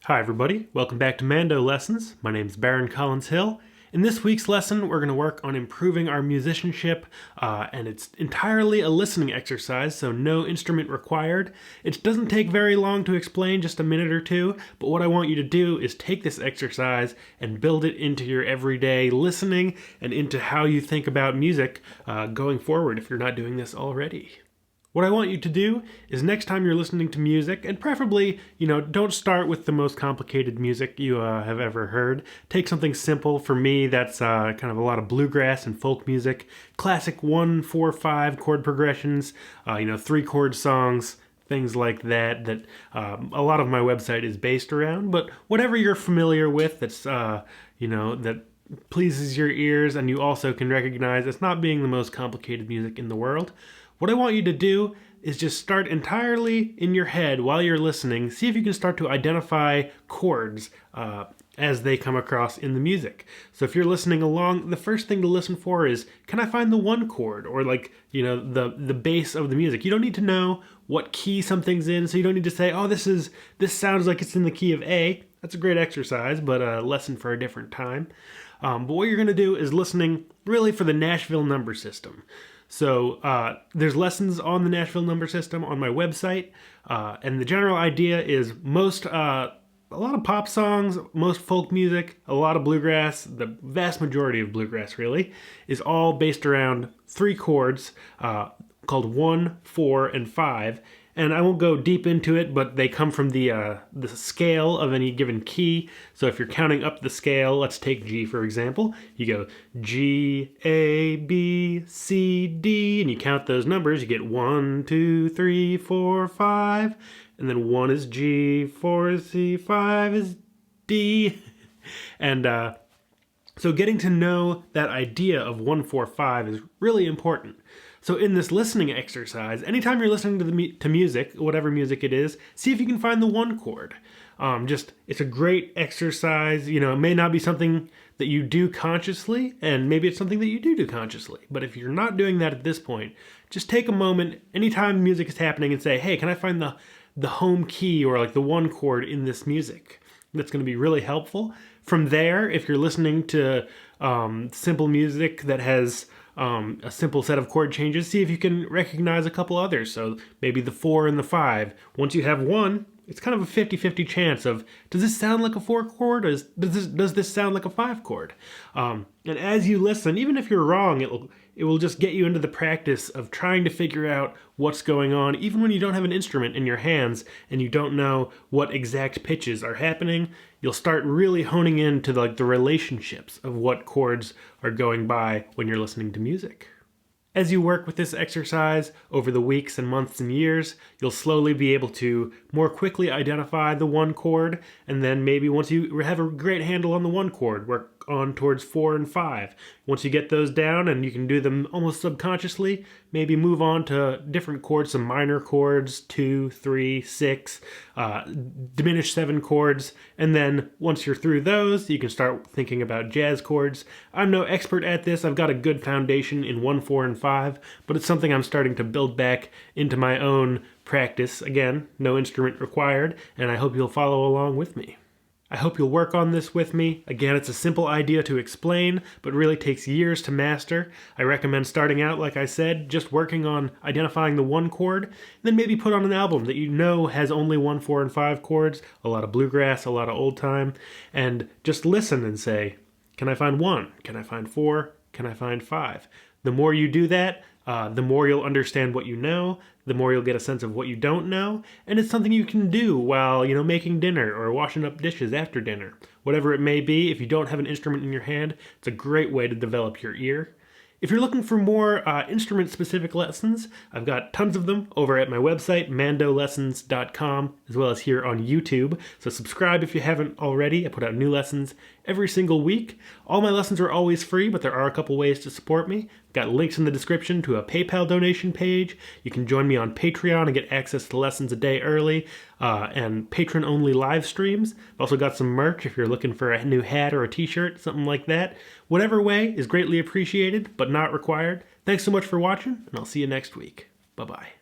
Hi everybody, welcome back to Mando Lessons. My name is Baron Collins Hill. In this week's lesson, we're going to work on improving our musicianship, and it's entirely a listening exercise, so no instrument required. It doesn't take very long to explain, just a minute or two, but what I want you to do is take this exercise and build it into your everyday listening and into how you think about music going forward if you're not doing this already. What I want you to do is next time you're listening to music, and preferably, don't start with the most complicated music you have ever heard. Take something simple. For me, that's kind of a lot of bluegrass and folk music. Classic 1-4-5 chord progressions, 3-chord songs, things like that a lot of my website is based around. But whatever you're familiar with that's, that pleases your ears and you also can recognize as not being the most complicated music in the world. What I want you to do is just start entirely in your head while you're listening. See if you can start to identify chords as they come across in the music. So if you're listening along, the first thing to listen for is, can I find the one chord? Or the bass of the music. You don't need to know what key something's in, so you don't need to say, oh, this sounds like it's in the key of A. That's a great exercise, but a lesson for a different time. But what you're going to do is listening really for the Nashville number system. So there's lessons on the Nashville number system on my website, and the general idea is a lot of pop songs, most folk music, a lot of bluegrass, the vast majority of bluegrass really, is all based around 3 chords called 1, 4, and 5. And I won't go deep into it, but they come from the scale of any given key. So if you're counting up the scale, let's take G for example. You go G, A, B, C, D, and you count those numbers. You get 1, 2, 3, 4, 5, and then 1 is G, 4 is C, 5 is D. And so getting to know that idea of 1, 4, 5 is really important. So in this listening exercise, anytime you're listening to music, whatever music it is, see if you can find the one chord. It's a great exercise. It may not be something that you do consciously, and maybe it's something that you do consciously. But if you're not doing that at this point, just take a moment anytime music is happening and say, hey, can I find the home key or the one chord in this music? That's going to be really helpful. From there, if you're listening to simple music that has a simple set of chord changes, see if you can recognize a couple others. So maybe the 4 and the 5. Once you have one, it's kind of a 50-50 chance of, does this sound like a 4 chord? Or does this sound like a 5 chord? And as you listen, even if you're wrong, it will just get you into the practice of trying to figure out what's going on, even when you don't have an instrument in your hands and you don't know what exact pitches are happening. You'll start really honing into the relationships of what chords are going by when you're listening to music. As you work with this exercise over the weeks and months and years, you'll slowly be able to more quickly identify the one chord, and then maybe once you have a great handle on the one chord, work on towards 4 and 5. Once you get those down and you can do them almost subconsciously, maybe move on to different chords, some minor chords, 2, 3, 6, diminished 7 chords, and then once you're through those, you can start thinking about jazz chords. I'm no expert at this. I've got a good foundation in 1, 4, and 5, but it's something I'm starting to build back into my own practice. Again, no instrument required, and I hope you'll follow along with me. I hope you'll work on this with me. Again, it's a simple idea to explain, but really takes years to master. I recommend starting out, like I said, just working on identifying the one chord, then maybe put on an album that you know has only 1, 4, and 5 chords, a lot of bluegrass, a lot of old time, and just listen and say, can I find 1? Can I find 4? Can I find 5? The more you do that, the more you'll understand what you know, the more you'll get a sense of what you don't know, and it's something you can do while, making dinner or washing up dishes after dinner. Whatever it may be, if you don't have an instrument in your hand, it's a great way to develop your ear. If you're looking for more instrument-specific lessons, I've got tons of them over at my website, mandolessons.com, as well as here on YouTube. So subscribe if you haven't already. I put out new lessons every single week. All my lessons are always free, but there are a couple ways to support me. I've got links in the description to a PayPal donation page. You can join me on Patreon and get access to lessons a day early and patron-only live streams. I've also got some merch if you're looking for a new hat or a t-shirt, something like that. Whatever way is greatly appreciated, but not required. Thanks so much for watching, and I'll see you next week. Bye-bye.